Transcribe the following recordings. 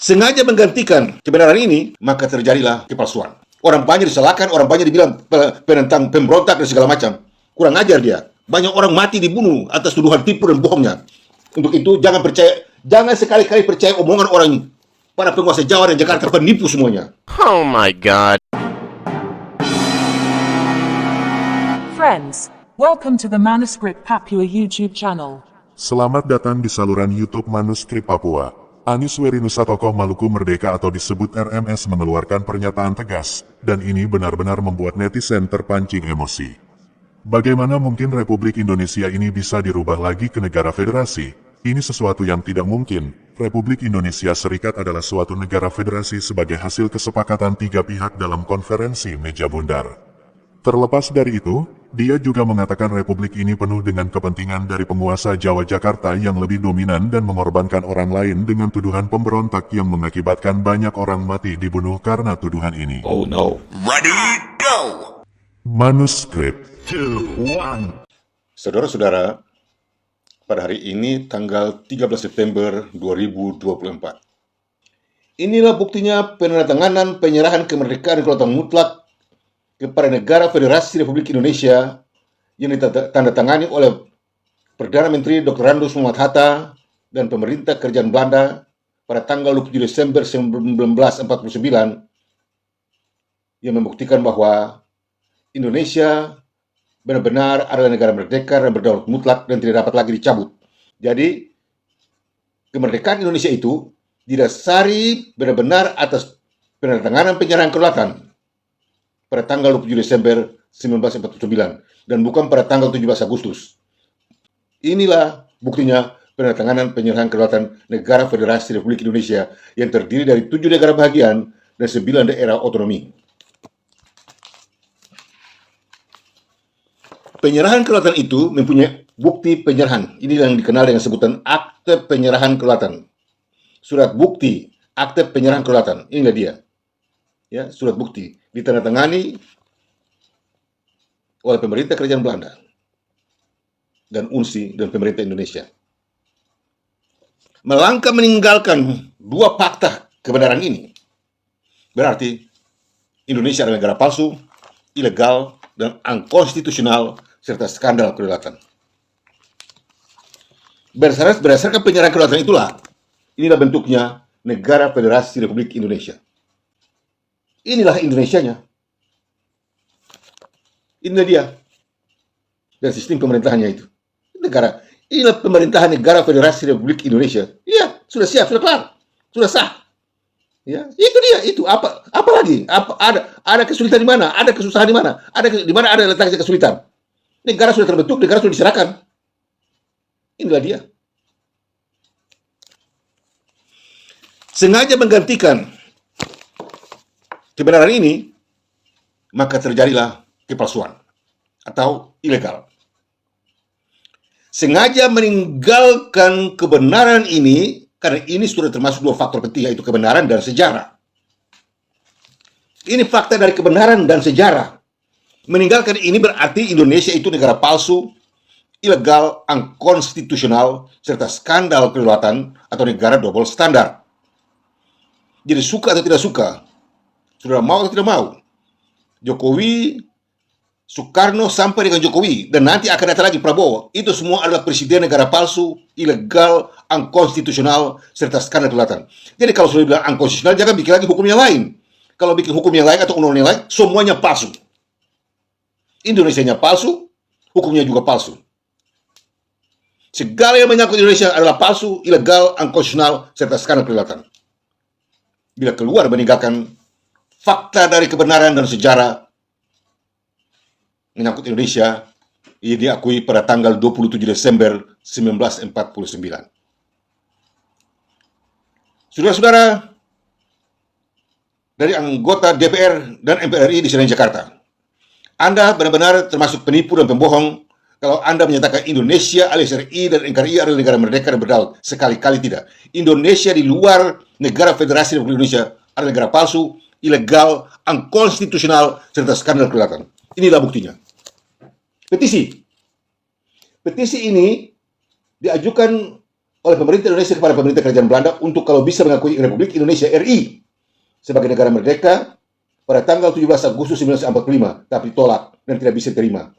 sengaja menggantikan kebenaran ini, maka terjadilah kepalsuan. Orang banyak disalahkan, orang banyak dibilang penentang, pemberontak dan segala macam. Kurang ajar dia. Banyak orang mati dibunuh atas tuduhan tipu dan bohongnya. Untuk itu jangan sekali-kali percaya omongan orang ini. Para penguasa Jawa dan Jakarta penipu semuanya. Oh my God. Friends, welcome to the Manuscript Papua YouTube channel. Selamat datang di saluran YouTube Manuskrip Papua. Anies Werinusa tokoh Maluku Merdeka atau disebut RMS mengeluarkan pernyataan tegas, dan ini benar-benar membuat netizen terpancing emosi. Bagaimana mungkin Republik Indonesia ini bisa dirubah lagi ke negara federasi? Ini sesuatu yang tidak mungkin. Republik Indonesia Serikat adalah suatu negara federasi sebagai hasil kesepakatan tiga pihak dalam konferensi meja bundar. Terlepas dari itu, dia juga mengatakan republik ini penuh dengan kepentingan dari penguasa Jawa Jakarta yang lebih dominan dan mengorbankan orang lain dengan tuduhan pemberontak yang mengakibatkan banyak orang mati dibunuh karena tuduhan ini. Oh no. Ready, go! Manuskrip. 2, 1. Saudara-saudara, pada hari ini tanggal 13 September 2024. Inilah buktinya penandatanganan penyerahan kemerdekaan kelautan mutlak kepada negara Federasi Republik Indonesia yang ditandatangani oleh Perdana Menteri Dr. Randus Muhammad Hatta dan pemerintah kerajaan Belanda pada tanggal 27 Desember 1949 yang membuktikan bahwa Indonesia benar-benar adalah negara merdeka dan berdaulat mutlak dan tidak dapat lagi dicabut. Jadi, kemerdekaan Indonesia itu didasari benar-benar atas penandatanganan penyerahan kedaulatan pada tanggal 27 Desember 1949 dan bukan pada tanggal 17 Agustus. Inilah buktinya penandatanganan penyerahan kedaulatan negara Federasi Republik Indonesia yang terdiri dari 7 negara bahagian dan 9 daerah otonomi. Penyerahan kedaulatan itu mempunyai bukti penyerahan. Ini yang dikenal dengan sebutan akte penyerahan kedaulatan. Surat bukti akte penyerahan kedaulatan. Inilah dia. Ya, surat bukti ditandatangani oleh pemerintah kerajaan Belanda dan UNSI dan pemerintah Indonesia. Melangkah meninggalkan dua fakta kebenaran ini berarti Indonesia adalah negara palsu, ilegal, dan unkonstitusional serta skandal kedaulatan. Berdasarkan penyerahan kedaulatan itulah, inilah bentuknya negara Federasi Republik Indonesia. Inilah Indonesianya. Inilah dia. Dan sistem pemerintahannya itu. Inilah pemerintahan negara Federasi Republik Indonesia. Iya, sudah siap, sudah kelar. Sudah sah. Ya, itu dia, itu apa lagi? Ada kesulitan di mana? Ada kesusahan di mana? Di mana ada letaknya kesulitan? Negara sudah terbentuk, negara sudah diserahkan. Inilah dia. Sengaja menggantikan kebenaran ini, maka terjadilah kepalsuan atau ilegal. Sengaja meninggalkan kebenaran ini, karena ini sudah termasuk dua faktor penting, yaitu kebenaran dan sejarah. Ini fakta dari kebenaran dan sejarah. Meninggalkan ini berarti Indonesia itu negara palsu, ilegal, unkonstitusional, serta skandal kedaulatan atau negara double standar. Jadi suka atau tidak suka, sudah mau atau tidak mau, Jokowi, Soekarno sampai dengan Jokowi, dan nanti akan datang lagi Prabowo, itu semua adalah presiden negara palsu, ilegal, unkonstitusional, serta skandal kedaulatan. Jadi kalau sudah bilang unkonstitusional, jangan bikin lagi hukum yang lain. Kalau bikin hukum yang lain atau undang-undang yang lain, semuanya palsu. Indonesianya palsu, hukumnya juga palsu. Segala yang menyangkut Indonesia adalah palsu, ilegal, unkonstitusional, serta skandal kedaulatan. Bila keluar meninggalkan fakta dari kebenaran dan sejarah menyangkut Indonesia, ia diakui pada tanggal 27 Desember 1949. Saudara-saudara dari anggota DPR dan MPR RI di Senayan Jakarta, Anda benar-benar termasuk penipu dan pembohong kalau Anda menyatakan Indonesia alias RI dan NKRI adalah negara merdeka dan berdaulat. Sekali-kali tidak. Indonesia di luar negara Federasi Republik Indonesia adalah negara palsu, ilegal, unkonstitusional, serta skandal kedaulatan. Inilah buktinya. Petisi ini diajukan oleh pemerintah Indonesia kepada pemerintah kerajaan Belanda untuk kalau bisa mengakui Republik Indonesia RI sebagai negara merdeka pada tanggal 17 Agustus 1945, tapi tolak dan tidak bisa terima.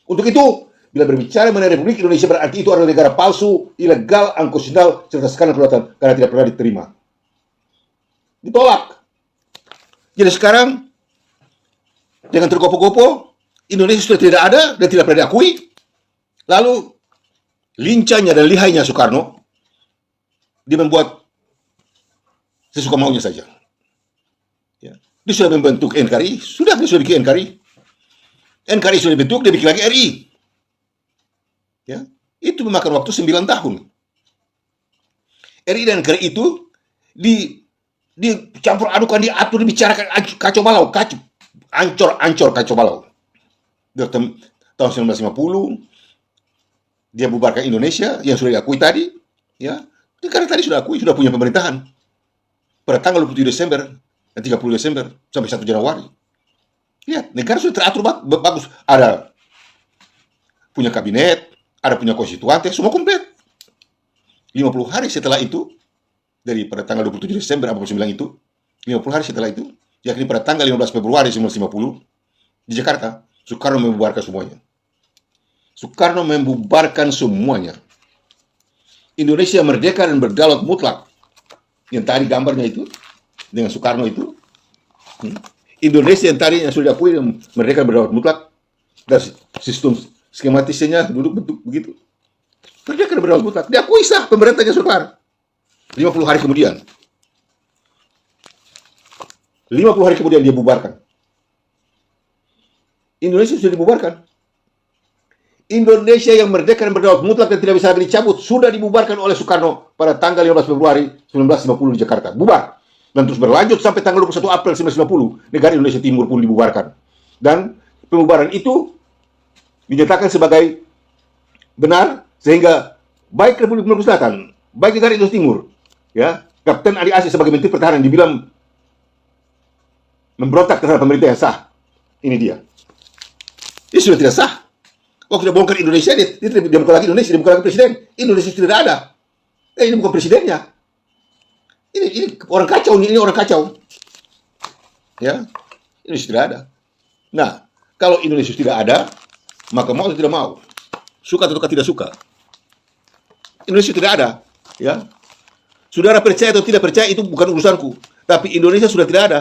Untuk itu, bila berbicara mengenai Republik Indonesia berarti itu adalah negara palsu, ilegal, unconstitusional, serta skandal kelewatan karena tidak pernah diterima. Ditolak. Jadi sekarang, dengan tergopoh-gopoh, Indonesia sudah tidak ada dan tidak pernah diakui. Lalu, lincahnya dan lihainya Soekarno, dia membuat sesuka maunya saja. Ya. Dia sudah membentuk NKRI, dia sudah bikin NKRI. NKRI sudah dibentuk, dia bikin lagi RI. Ya. Itu memakan waktu 9 tahun. RI dan NKRI itu dicampur adukan, diatur, dibicarakan, kacau balau, ancor kacau balau. Tahun 1950, dia bubarkan Indonesia yang sudah diakui tadi, ya. Karena tadi sudah akui, sudah punya pemerintahan. Pada tanggal 27 Desember dan 30 Desember sampai 1 Januari. Lihat, negara sudah teratur bagus. Ada punya kabinet, ada punya konstituante, semua komplit. 50 hari setelah itu, dari pada tanggal 27 Desember 49 itu, 50 hari setelah itu, yakni pada tanggal 15 Februari 1950, di Jakarta, Soekarno membubarkan semuanya. Soekarno membubarkan semuanya. Indonesia merdeka dan berdaulat mutlak. Yang tadi gambarnya itu, dengan Soekarno itu. Indonesia yang tadi yang sudah diakui merdeka dan berdaulat mutlak. Dan sistem skematisnya duduk bentuk begitu. Merdeka dan berdaulat mutlak. Diakui sah pemerintahnya Soekarno. 50 hari kemudian. 50 hari kemudian dia bubarkan. Indonesia sudah dibubarkan. Indonesia yang merdeka dan berdaulat mutlak dan tidak bisa lagi dicabut sudah dibubarkan oleh Soekarno pada tanggal 15 Februari 1950 di Jakarta. Bubar. Dan terus berlanjut sampai tanggal 21 April 1950, negara Indonesia Timur pun dibubarkan. Dan pembubaran itu dinyatakan sebagai benar sehingga baik Republik Maluku Selatan, baik negara Indonesia Timur, ya, Kapten Ali Asih sebagai Menteri Pertahanan dibilang memberontak terhadap pemerintah yang sah. Ini dia. Ini sudah tidak sah. Waktu dia bongkar Indonesia, dia bukan lagi Indonesia, dia bukan lagi presiden. Indonesia sudah tidak ada. Ini bukan presidennya. Ini orang kacau, ini orang kacau. Ya, ini sudah tidak ada. Nah, kalau Indonesia tidak ada, maka mau atau tidak mau, suka atau tidak suka, Indonesia tidak ada. Ya, saudara percaya atau tidak percaya itu bukan urusanku. Tapi Indonesia sudah tidak ada.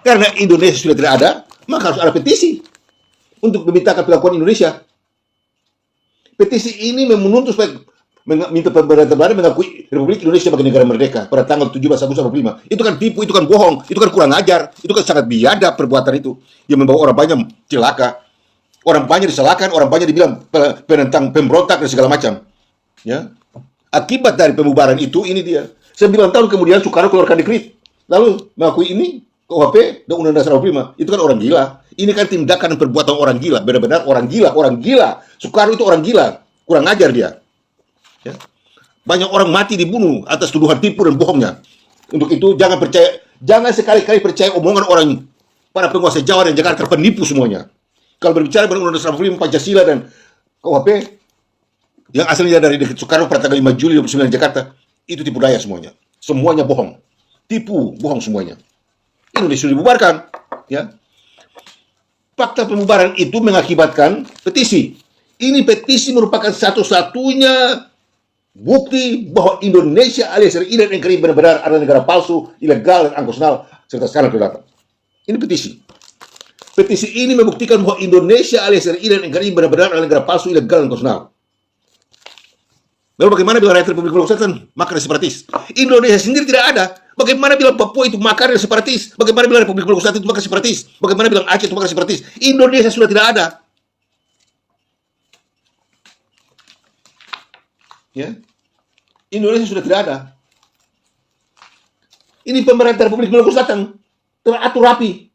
Karena Indonesia sudah tidak ada, maka harus ada petisi untuk memintakan pengakuan Indonesia. Petisi ini menuntut supaya minta pemerintah Belanda mengakui Republik Indonesia sebagai negara merdeka pada tanggal 17 Agustus 1945. Itu kan tipu, itu kan bohong, itu kan kurang ajar, itu kan sangat biadab perbuatan itu yang membawa orang banyak celaka. Orang banyak disalahkan, orang banyak dibilang penentang, pemberontak dan segala macam. Ya. Akibat dari pembubaran itu ini dia. 9 tahun kemudian Soekarno keluarkan dekret. Lalu mengakui ini KUHP dan Undang-Undang Dasar 45. Itu kan orang gila. Ini kan tindakan dan perbuatan orang gila. Benar-benar orang gila, orang gila. Soekarno itu orang gila. Kurang ajar dia. Ya. Banyak orang mati dibunuh atas tuduhan tipu dan bohongnya. Untuk itu jangan percaya, jangan sekali-kali percaya omongan orang para penguasa Jawa dan Jakarta, penipu semuanya. Kalau berbicara mengenai Undang-Undang Dasar 45, Pancasila dan KUHP yang asalnya dari dekret Soekarno pada tanggal 5 Juli 1929 Jakarta, itu tipu daya semuanya. Semuanya bohong. Tipu, bohong semuanya. Indonesia dibubarkan, ya. Fakta pembubaran itu mengakibatkan petisi. Ini petisi merupakan satu-satunya bukti bahwa Indonesia alias RI dan NKRI benar-benar adalah negara palsu, ilegal dan unconstitusional serta skandal kelewatan. Ini petisi. Petisi ini membuktikan bahwa Indonesia alias RI dan NKRI benar-benar adalah negara palsu, ilegal dan unconstitusional. Lalu bagaimana bila rakyat Republik Maluku Selatan makar dan separatis? Indonesia sendiri tidak ada. Bagaimana bilang Papua itu makar dan separatis? Bagaimana bilang Republik Maluku Selatan itu makar separatis? Bagaimana bilang Aceh itu makar separatis? Indonesia sudah tidak ada. Ya, Indonesia sudah tidak ada. Ini pemerintah Republik Maluku Selatan teratur rapi.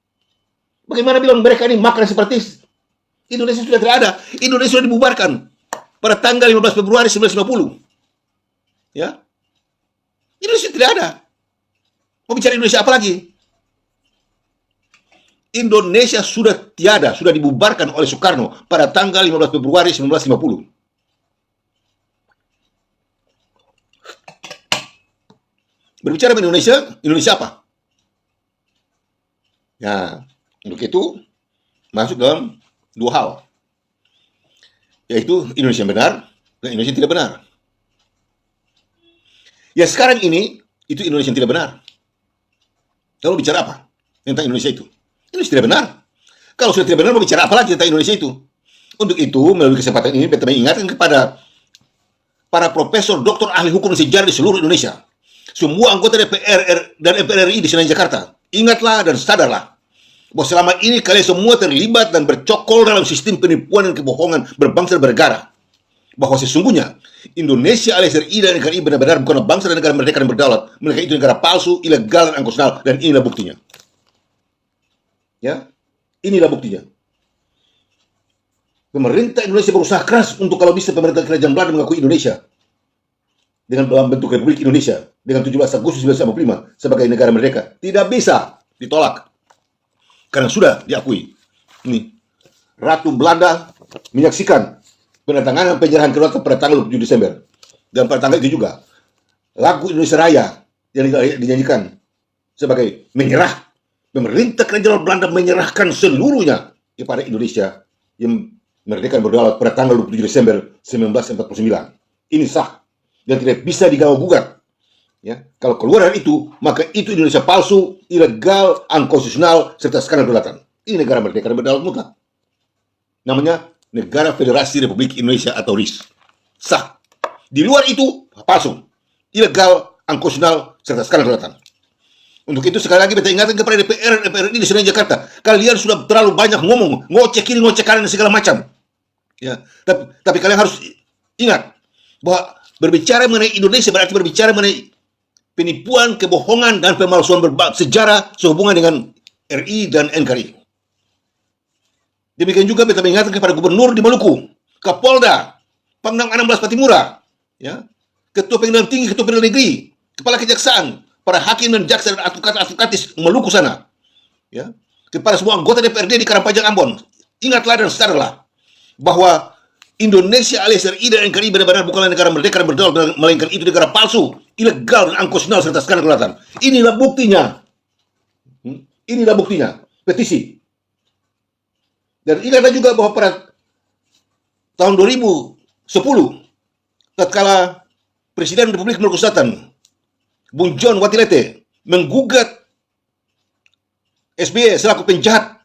Bagaimana bilang mereka ini makar dan separatis? Indonesia sudah tidak ada. Indonesia sudah dibubarkan pada tanggal 15 Februari 1950. Ya, Indonesia tidak ada. Mau bicara Indonesia apa lagi? Indonesia sudah tiada, sudah dibubarkan oleh Soekarno pada tanggal 15 Februari 1950. berbicara mengenai Indonesia, Indonesia apa? Ya, untuk itu masuk dalam dua hal, yaitu Indonesia yang benar dan Indonesia yang tidak benar. Ya sekarang ini, itu Indonesia yang tidak benar. Kalau bicara apa tentang Indonesia itu? Indonesia tidak benar. Kalau sudah tidak benar, mau bicara apa lagi tentang Indonesia itu? Untuk itu, melalui kesempatan ini, kita mengingatkan kepada para profesor, doktor, ahli hukum dan sejarah di seluruh Indonesia, semua anggota DPR dan MPR RI di Senayan Jakarta, ingatlah dan sadarlah bahwa selama ini kalian semua terlibat dan bercokol dalam sistem penipuan dan kebohongan berbangsa dan bernegara. Bahwa sesungguhnya Indonesia alias RI dan NKRI benar-benar bukanlah bangsa dan negara merdeka dan berdaulat, melainkan itu negara palsu, ilegal dan unconstitusional, dan inilah buktinya. Ya, inilah buktinya. Pemerintah Indonesia berusaha keras untuk kalau bisa pemerintah kerajaan Belanda mengakui Indonesia dengan dalam bentuk Republik Indonesia dengan 17 Agustus 1945 sebagai negara merdeka. Tidak bisa ditolak karena sudah diakui. Ini Ratu Belanda menyaksikan penandatanganan penyerahan kedaulatan pada tanggal 7 Desember. Dan pada tanggal itu juga lagu Indonesia Raya yang dinyanyikan sebagai menyerah. Pemerintah kerajaan Belanda menyerahkan seluruhnya kepada Indonesia yang merdeka dan berdaulat pada tanggal 27 Desember 1949. Ini sah dan tidak bisa diganggu-gugat. Ya, kalau keluar dari itu, maka itu Indonesia palsu, ilegal, unkonstitusional, serta skandal kedaulatan. Ini negara merdeka dan berdaulat mutlak. Namanya Negara Federasi Republik Indonesia atau RIS. Sah. Di luar itu palsu, ilegal, unkonstitusional, serta skandal kedaulatan. Untuk itu sekali lagi kita ingatkan kepada DPR dan DPR ini di Senayan Jakarta, kalian sudah terlalu banyak ngomong, ngoceh kiri, ngoceh kanan dan segala macam. Ya, tapi kalian harus ingat bahwa berbicara mengenai Indonesia berarti berbicara mengenai penipuan, kebohongan dan pemalsuan sejarah sehubungan dengan RI dan NKRI. Demikian juga kita mengingatkan kepada Gubernur di Maluku, Kapolda, Pangdam 16 Patimura, ya, Ketua Pengadilan Tinggi, Ketua Pengadilan Negeri, Kepala Kejaksaan, para hakim dan jaksa dan advokat-advokatis Maluku sana, ya, kepada semua anggota DPRD di Karangpanjang Ambon, ingatlah dan sadarlah bahwa Indonesia alias RI dan NKRI benar-benar bukanlah negara merdeka dan berdaulat, melainkan itu negara palsu, ilegal dan unkonstitusional serta skandal kedaulatan. Inilah buktinya. Inilah buktinya. Petisi. Dan ingatlah juga bahwa pada tahun 2010, tatkala Presiden Republik Maluku Selatan, Bung John Watilete, menggugat SBY selaku penjahat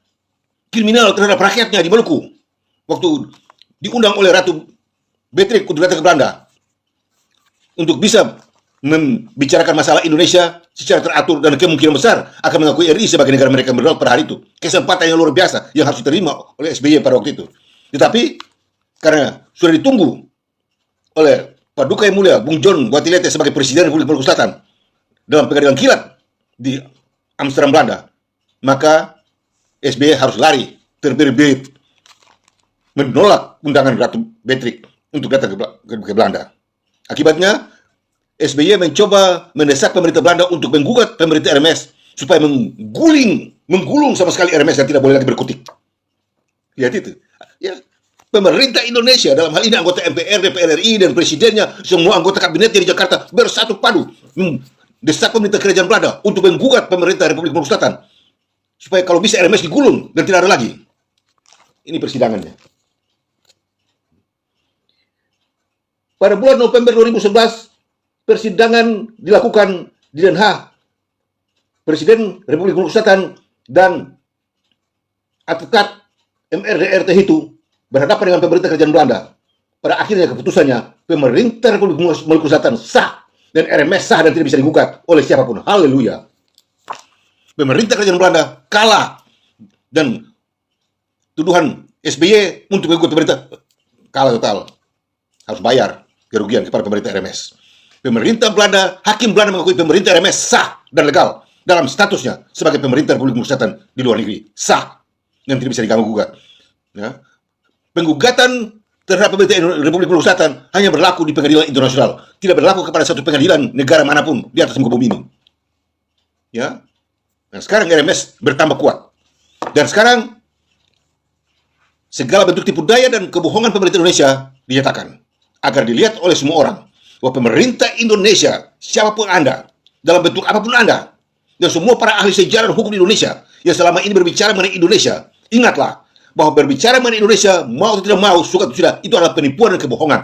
kriminal terhadap rakyatnya di Maluku, waktu diundang oleh Ratu Beatrix untuk datang ke Belanda untuk bisa membicarakan masalah Indonesia secara teratur dan kemungkinan besar akan mengakui RI sebagai negara mereka berdaulat pada hari itu. Kesempatan yang luar biasa yang harus diterima oleh SBY pada waktu itu. Tetapi karena sudah ditunggu oleh Paduka Yang Mulia Bung John Watilete sebagai Presiden Republik Maluku Selatan dalam pengadilan kilat di Amsterdam, Belanda, maka SBY harus lari terbirit-birit menolak undangan Ratu Beatrix untuk datang ke Belanda. Akibatnya, SBY mencoba mendesak pemerintah Belanda untuk menggugat pemerintah RMS supaya menggulung sama sekali RMS dan tidak boleh lagi berkutik. Lihat itu. Ya, pemerintah Indonesia dalam hal ini anggota MPR, DPR RI dan presidennya, semua anggota kabinetnya di Jakarta bersatu padu mendesak pemerintah kerajaan Belanda untuk menggugat pemerintah Republik Maluku Selatan supaya kalau bisa RMS digulung dan tidak ada lagi. Ini persidangannya. Pada bulan November 2011, persidangan dilakukan di Den Haag. Presiden Republik Maluku Selatan dan advokat MRDRT itu berhadapan dengan pemerintah kerajaan Belanda. Pada akhirnya keputusannya, pemerintah Republik Maluku Selatan sah dan RMS sah dan tidak bisa digugat oleh siapapun. Haleluya. Pemerintah kerajaan Belanda kalah dan tuduhan SBY untuk menggugat pemerintah kalah total. Harus bayar kerugian kepada pemerintah RMS. Pemerintah Belanda, hakim Belanda mengakui pemerintah RMS sah dan legal dalam statusnya sebagai pemerintah Republik Maluku Selatan di luar negeri. Sah dan tidak bisa diganggu-gugat. Ya. Penggugatan terhadap pemerintah Republik Maluku Selatan hanya berlaku di pengadilan internasional, tidak berlaku kepada satu pengadilan negara manapun di atas muka bumi ini. Ya. Nah, sekarang RMS bertambah kuat. Dan sekarang segala bentuk tipu daya dan kebohongan pemerintah Indonesia dinyatakan agar dilihat oleh semua orang bahwa pemerintah Indonesia, siapapun Anda, dalam bentuk apapun Anda. Dan semua para ahli sejarah dan hukum di Indonesia yang selama ini berbicara mengenai Indonesia, ingatlah bahwa berbicara mengenai Indonesia, mau atau tidak mau, suka atau tidak, itu adalah penipuan dan kebohongan.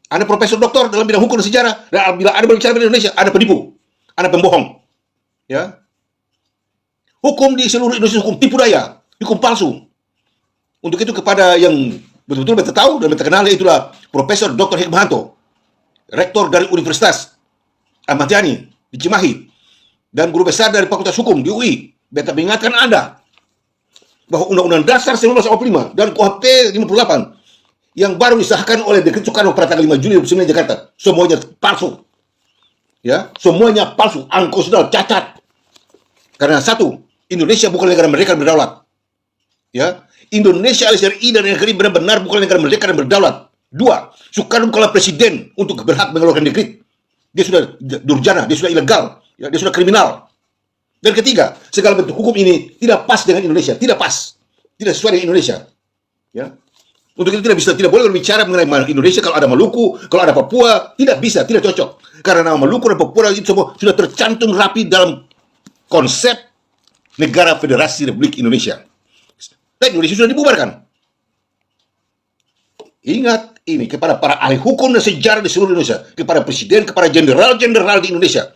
Anda profesor doktor dalam bidang hukum dan sejarah, dan bila Anda berbicara mengenai Indonesia, Anda penipu, Anda pembohong. Ya, hukum di seluruh Indonesia hukum tipu daya, hukum palsu. Untuk itu kepada yang betul-betul tahu dan terkenal, itulah Profesor Dr. Hikmahanto, rektor dari Universitas Ahmad Yani di Cimahi, dan guru besar dari Fakultas Hukum di UI, beta mengingatkan Anda bahwa Undang-Undang Dasar 1945 dan KUHP 58 yang baru disahkan oleh Dekret Soekarno pada tanggal 5 Juli 2009 Jakarta, semuanya palsu. Ya, semuanya palsu, angkuh cacat. Karena satu, Indonesia bukan negara merdeka dan berdaulat. Ya, Indonesia alias RI dan negeri benar-benar bukan negara merdeka dan berdaulat. Dua, Soekarno bukanlah presiden untuk berhak mengeluarkan dekret. Dia sudah durjana, dia sudah ilegal, ya, dia sudah kriminal. Dan ketiga, segala bentuk hukum ini tidak pas dengan Indonesia, tidak pas, tidak sesuai dengan Indonesia. Ya, untuk itu tidak boleh berbicara mengenai Indonesia kalau ada Maluku, kalau ada Papua, tidak bisa, tidak cocok. Karena nama Maluku dan Papua itu semua sudah tercantum rapi dalam konsep Negara Federasi Republik Indonesia. Dan Indonesia sudah dibubarkan. Ingat ini kepada para ahli hukum dan sejarah di seluruh Indonesia, kepada presiden, kepada jenderal-jenderal di Indonesia.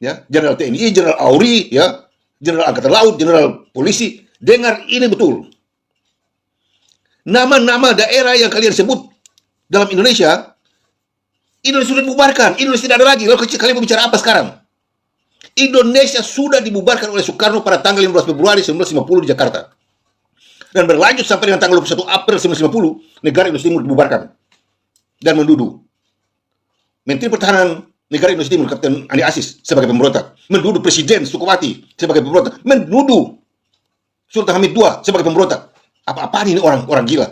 Ya, Jenderal TNI, Jenderal Auri, ya, Jenderal Angkatan Laut, Jenderal Polisi, dengar ini betul. Nama-nama daerah yang kalian sebut dalam Indonesia, Indonesia sudah dibubarkan, Indonesia tidak ada lagi. Lalu kalian berbicara apa sekarang? Indonesia sudah dibubarkan oleh Soekarno pada tanggal 15 Februari 1950 di Jakarta. Dan berlanjut sampai dengan tanggal 21 April 1950, negara Indonesia Timur dibubarkan. Dan menduduh Menteri Pertahanan Negara Indonesia Timur, Kapten Andi Asis, sebagai pemberontak. Menduduh Presiden Sukowati sebagai pemberontak. Menduduh Sultan Hamid II sebagai pemberontak. Apa-apaan ini orang gila.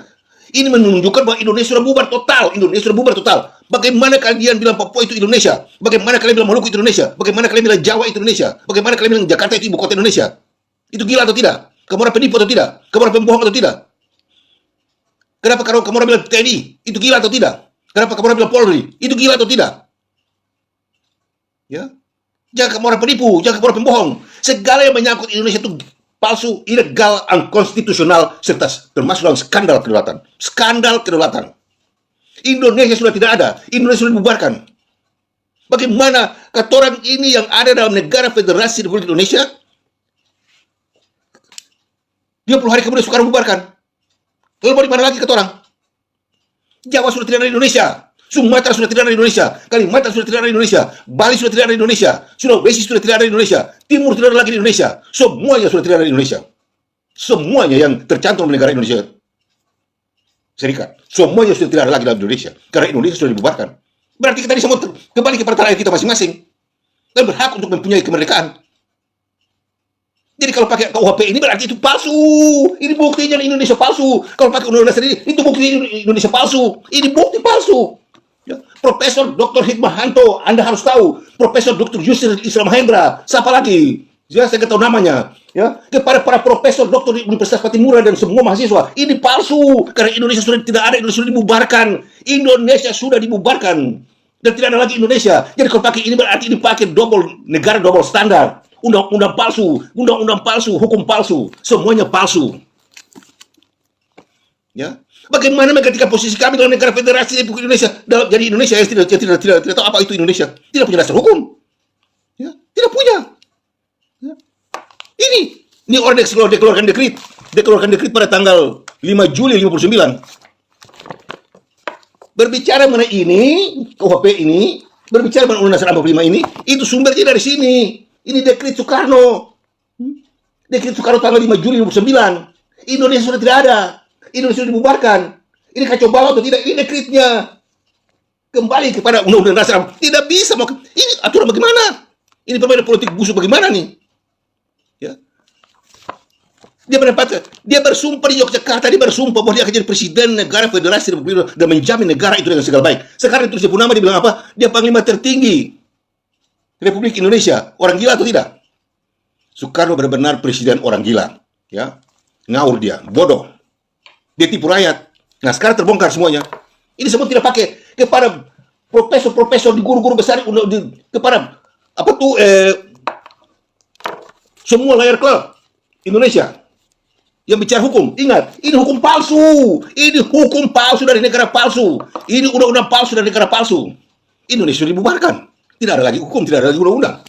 Ini menunjukkan bahwa Indonesia sudah bubar total. Indonesia sudah bubar total. Bagaimana kalian bilang Papua itu Indonesia? Bagaimana kalian bilang Maluku itu Indonesia? Bagaimana kalian bilang Jawa itu Indonesia? Bagaimana kalian bilang Jakarta itu ibu kota Indonesia? Itu gila atau tidak? Kamu orang penipu atau tidak? Kamu orang pembohong atau tidak? Kenapa kamu orang bilang TNI? Itu gila atau tidak? Kenapa kamu orang bilang Polri? Itu gila atau tidak? Ya, jangan kamu orang penipu, jangan kamu orang pembohong. Segala yang menyangkut Indonesia itu palsu, ilegal, unkonstitusional, serta termasuk dalam skandal kedaulatan. Skandal kedaulatan. Indonesia sudah tidak ada, Indonesia sudah dibubarkan. Bagaimana kata orang ini yang ada dalam negara Federasi Republik Indonesia, 20 hari kemudian Soekarno bubarkan. Lalu mau di mana lagi kata orang? Jawa sudah tidak ada di Indonesia. Sumatera sudah tidak ada di Indonesia, Kalimantan sudah tidak ada di Indonesia, Bali sudah tidak ada di Indonesia, Sulawesi sudah tidak ada di Indonesia, Timur tidak ada lagi di Indonesia, semuanya sudah tidak ada di Indonesia. Semuanya yang tercantum di negara Indonesia Serikat, semuanya sudah tidak ada lagi dalam Indonesia, karena Indonesia sudah dibubarkan. Berarti kita semua kembali kepada tanah air kita masing-masing dan berhak untuk mempunyai kemerdekaan. Jadi kalau pakai KUHP ini berarti itu palsu. Ini buktinya Indonesia palsu. Kalau pakai Undang-Undang Dasar ini, itu bukti Indonesia palsu. Ini bukti palsu. Ya. Profesor Dr. Hikmahanto, Anda harus tahu. Profesor Dr. Yusril Islam Mahendra, siapa lagi? Ya, saya nggak tahu namanya. Ya, kepada para profesor doktor di Universitas Patimura dan semua mahasiswa, ini palsu. Karena Indonesia sudah tidak ada, Indonesia sudah dibubarkan. Indonesia sudah dibubarkan dan tidak ada lagi Indonesia. Jadi kalau pakai ini berarti ini pakai negara double standar. Undang-undang palsu, hukum palsu, semuanya palsu. Ya, bagaimana menggantikan posisi kami dalam negara Federasi Republik Indonesia? Jadi Indonesia yang tidak tahu apa itu Indonesia, tidak punya dasar hukum, ya, tidak punya. Ya. Ini orang dikeluarkan dekret pada tanggal 5 Juli 59. Berbicara mengenai ini, KUHP ini, berbicara mengenai Undang-Undang Dasar 45 ini, itu sumbernya dari sini. Ini dekret Soekarno. Dekret Soekarno tanggal 5 Juli 59. Indonesia sudah tidak ada. Indonesia sudah dibubarkan. Ini kacau balau atau tidak? Ini dekretnya. Kembali kepada Undang-Undang Dasar. Tidak bisa. Ini aturan bagaimana? Ini permainan politik busuk bagaimana nih? Ya. Dia bersumpah di Yogyakarta. Dia bersumpah bahwa dia akan jadi presiden negara Federasi Republik Indonesia dan menjamin negara itu dengan segala baik. Sekarang itu dia nama dia bilang apa? Dia panglima tertinggi Republik Indonesia. Orang gila atau tidak? Soekarno benar-benar presiden orang gila. Ya, ngawur dia, bodoh. Dia tipu rakyat. Nah, sekarang terbongkar semuanya. Ini semua tidak pakai kepada profesor-profesor di guru-guru besar, kepada apa tuh semua layar klub Indonesia yang bicara hukum. Ingat, ini hukum palsu. Ini hukum palsu dari negara palsu. Ini undang-undang palsu dari negara palsu. Indonesia sudah dibubarkan. Tidak ada lagi hukum, tidak ada lagi undang-undang.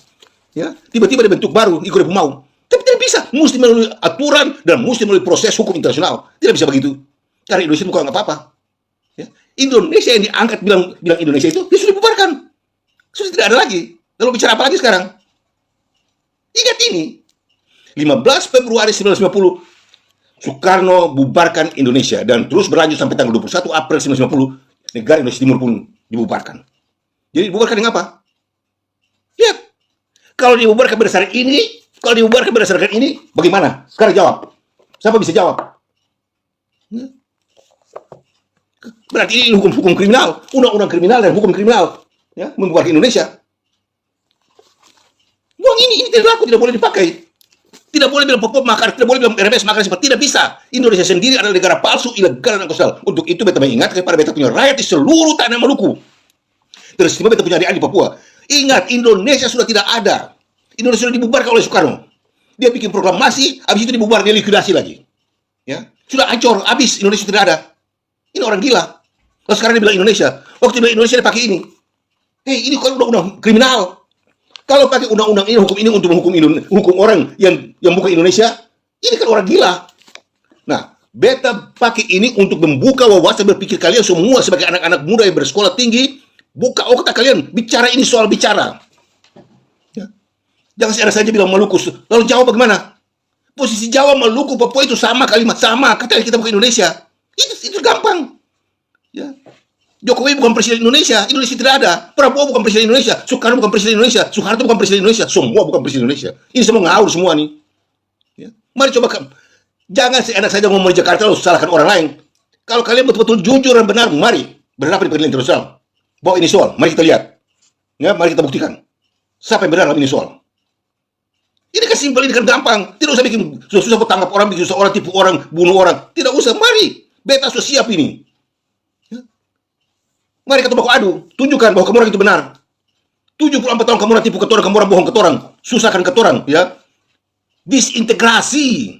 Ya, tiba-tiba dibentuk baru, ikut mau. Tapi tidak bisa, mesti melalui aturan dan mesti melalui proses hukum internasional. Tidak bisa begitu. Karena Indonesia bukan apa-apa. Ya. Indonesia yang diangkat bilang Indonesia itu, dia sudah dibubarkan. Sudah tidak ada lagi. Lalu bicara apa lagi sekarang? Ingat ini. 15 Februari 1950, Soekarno bubarkan Indonesia dan terus berlanjut sampai tanggal 21 April 1950, negara Indonesia Timur pun dibubarkan. Jadi dibubarkan dengan apa? Lihat. Kalau dibubarkan berdasarkan ini, bagaimana? Sekarang jawab. Siapa bisa jawab? Berarti ini hukum kriminal, undang-undang kriminal dan hukum kriminal, ya, membubarkan Indonesia. Uang ini tidak laku, tidak boleh dipakai. Tidak boleh bilang pop makar, tidak boleh bilang RMS makar, tidak bisa. Indonesia sendiri adalah negara palsu, ilegal dan konstitusional. Untuk itu beta mengingat kepada beta punya rakyat di seluruh tanah Maluku. Terutama beta punya adik di Papua. Ingat, Indonesia sudah tidak ada. Indonesia sudah dibubarkan oleh Soekarno. Dia bikin proklamasi, habis itu dibubar, dia likuidasi lagi. Ya, sudah hancur, habis, Indonesia tidak ada. Ini orang gila. Lalu sekarang dia bilang Indonesia. Waktu dia bilang Indonesia dia pakai ini. Ini kan undang-undang kriminal. Kalau pakai undang-undang ini, hukum ini untuk hukum orang yang bukan Indonesia, ini kan orang gila. Nah, beta pakai ini untuk membuka wawasan berpikir kalian semua sebagai anak-anak muda yang bersekolah tinggi. Buka otak kalian, bicara ini soal bicara. Ya. Jangan ada saja bilang Maluku. Lalu Jawa bagaimana? Posisi Jawa, Maluku, Papua itu sama kalimat, sama. Katanya kita bukan Indonesia. Itu gampang. Ya. Jokowi bukan presiden Indonesia, Indonesia tidak ada. Prabowo bukan presiden Indonesia, Soekarno bukan presiden Indonesia, Soeharto bukan presiden Indonesia, semua bukan presiden Indonesia. Ini semua ngawur semua nih. Ya. Mari coba, jangan seenak saja ngomong di Jakarta lalu salahkan orang lain. Kalau kalian betul-betul jujur dan benar, mari berhadapan di pengadilan internasional. Bawa ini soal, mari kita lihat. Ya, mari kita buktikan. Siapa yang benar dalam ini soal? Ini kan simpel, ini kan gampang. Tidak usah bikin susah-susah tangkap orang, bikin susah orang, tipu orang, bunuh orang. Tidak usah, mari. Beta sudah siap ini. Mari kita baku adu, tunjukkan bahwa kamu orang itu benar. 74 tahun kamu orang tipu ketorang, kamu orang bohong ketorang, susahkan ketorang, ya. Disintegrasi,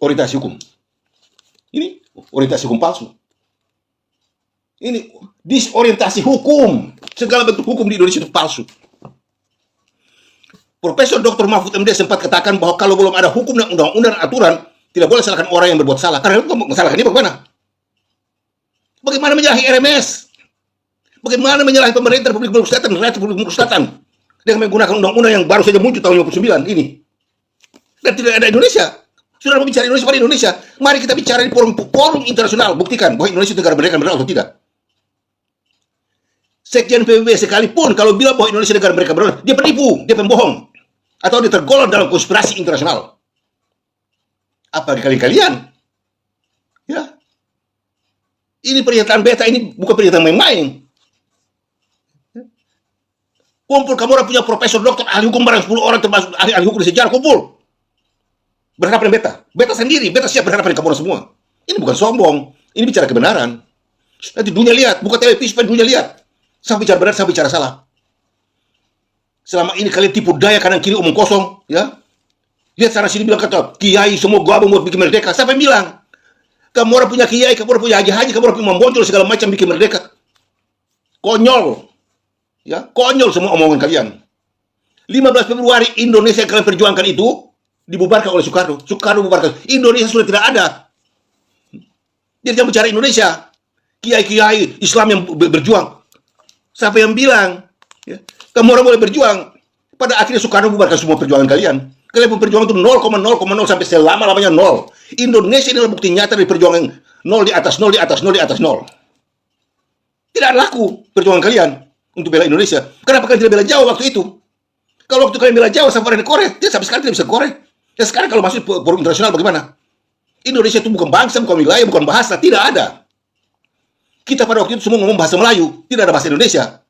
orientasi hukum. Ini orientasi hukum palsu. Ini disorientasi hukum. Segala bentuk hukum di Indonesia itu palsu. Profesor Dr. Mahfud MD sempat katakan bahwa kalau belum ada hukum dan undang-undang aturan, tidak boleh salahkan orang yang berbuat salah. Karena masalahkan ini bagaimana? Bagaimana menyalahi RMS? Bagaimana menyalahi pemerintah Republik Maluku Selatan, Rakyat Republik Maluku Selatan dengan menggunakan undang-undang yang baru saja muncul tahun 59 ini? Dan tidak ada Indonesia. Sudah mau bicara Indonesia pada Indonesia. Mari kita bicara di forum internasional. Buktikan bahwa Indonesia negara merdeka benar atau tidak. Sekjen PBB sekalipun kalau bilang bahwa Indonesia negara merdeka benar, dia penipu, dia pembohong. Atau dia tergolong dalam konspirasi internasional. Apa kalian? Ya. Ini pernyataan beta, ini bukan pernyataan main-main. Kumpul, kamu orang punya profesor, dokter, ahli hukum barang 10 orang termasuk ahli hukum di sejarah, kumpul. Berhadapan beta. Beta sendiri, beta siap berhadapan dengan kamu orang semua. Ini bukan sombong, ini bicara kebenaran. Nanti dunia lihat, buka televisi supaya dunia lihat. Saya bicara benar, saya bicara salah. Selama ini kalian tipu daya kanan kiri omong kosong, ya. Lihat sana sini bilang kata kiai semua gabung buat bikin merdeka. Siapa yang bilang? Kamu orang punya kiai, kamu orang punya haji-haji, kamu orang punya memboncol segala macam bikin merdeka. Konyol. Ya, konyol semua omongan kalian. 15 Februari Indonesia yang kalian perjuangkan itu dibubarkan oleh Soekarno. Soekarno bubarkan. Indonesia sudah tidak ada. Jadi jangan bicara Indonesia. Kiai-kiai Islam yang berjuang. Siapa yang bilang? Ya. Kamu orang boleh berjuang. Pada akhirnya Soekarno bubarkan semua perjuangan kalian. Kalian perjuangan itu 0,0,0 sampai selama-lamanya 0. Indonesia ini adalah bukti nyata dari perjuangan 0 di atas 0 di atas 0 di atas 0. Tidak laku perjuangan kalian untuk bela Indonesia. Kenapa kalian tidak bela Jawa waktu itu? Kalau waktu kalian bela Jawa sampai di Korea, dia sampai sekarang tidak bisa ke Korea. Ya sekarang kalau masuk forum internasional bagaimana? Indonesia itu bukan bangsa, bukan wilayah, bukan bahasa, tidak ada. Kita pada waktu itu semua ngomong bahasa Melayu, tidak ada bahasa Indonesia.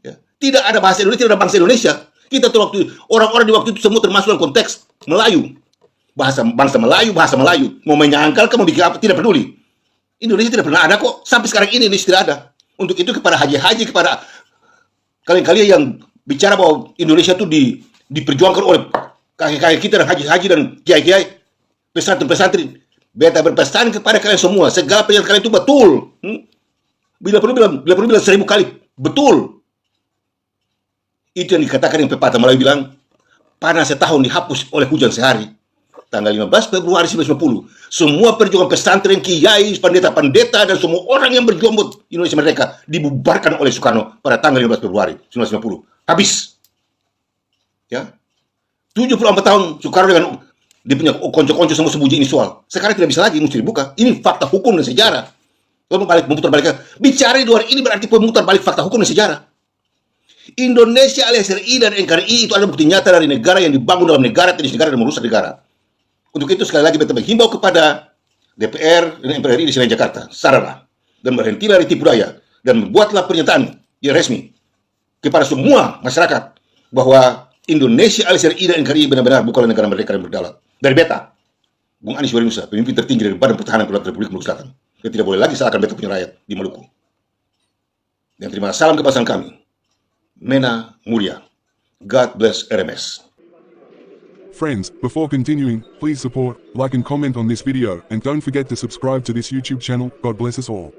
Ya. Tidak ada bahasa Indonesia, tidak ada bangsa Indonesia. Kita tuh waktu orang-orang di waktu itu semua termasuk dalam konteks Melayu. Bangsa Melayu, bahasa Melayu. Mau menyangkal, mau bikin apa, tidak peduli. Indonesia tidak pernah ada kok. Sampai sekarang ini Indonesia tidak ada. Untuk itu kepada haji-haji, kepada kalian-kalian yang bicara bahwa Indonesia itu diperjuangkan oleh kakek-kakek kita dan haji-haji dan kiai-kiai, pesantren-pesantren. Beta berpesan kepada kalian semua, segala pernyataan kalian itu betul. Bila perlu bilang 1000 kali, betul. Itu yang dikatakan yang pepatah Melayu bilang, panas setahun dihapus oleh hujan sehari. Tanggal 15 Februari 1990, semua perjuangan pesantren, kiai, pendeta-pendeta, dan semua orang yang berjuang buat Indonesia merdeka dibubarkan oleh Soekarno pada tanggal 15 Februari 1990. Habis. Ya. 74 tahun Soekarno dengan dia punya konco-konco semua sembunyi ini soal. Sekarang tidak bisa lagi, mesti dibuka. Ini fakta hukum dan sejarah. Kalau memutar balik, bicara di luar ini berarti memutar balik fakta hukum dan sejarah. Indonesia alias RI dan NKRI itu adalah bukti nyata dari negara yang dibangun dalam negara, teknis negara, dan merusak negara. Untuk itu sekali lagi beta menghimbau kepada DPR dan MPR RI di Senayan Jakarta, sadarlah dan berhentilah tipu daya dan membuatlah pernyataan yang resmi kepada semua masyarakat bahwa Indonesia alias RI dan NKRI benar-benar bukanlah negara merdeka dan berdaulat. Dari beta, Bung Anies Warinusa, pemimpin tertinggi dari Badan Pertahanan Kedaulatan Republik Maluku Selatan, dan tidak boleh lagi salahkan beta punya rakyat di Maluku. Dan terima salam kebangsaan kami. Mena Mulia. God bless RMS. Friends, before continuing, please support, like and comment on this video, and don't forget to subscribe to this YouTube channel. God bless us all.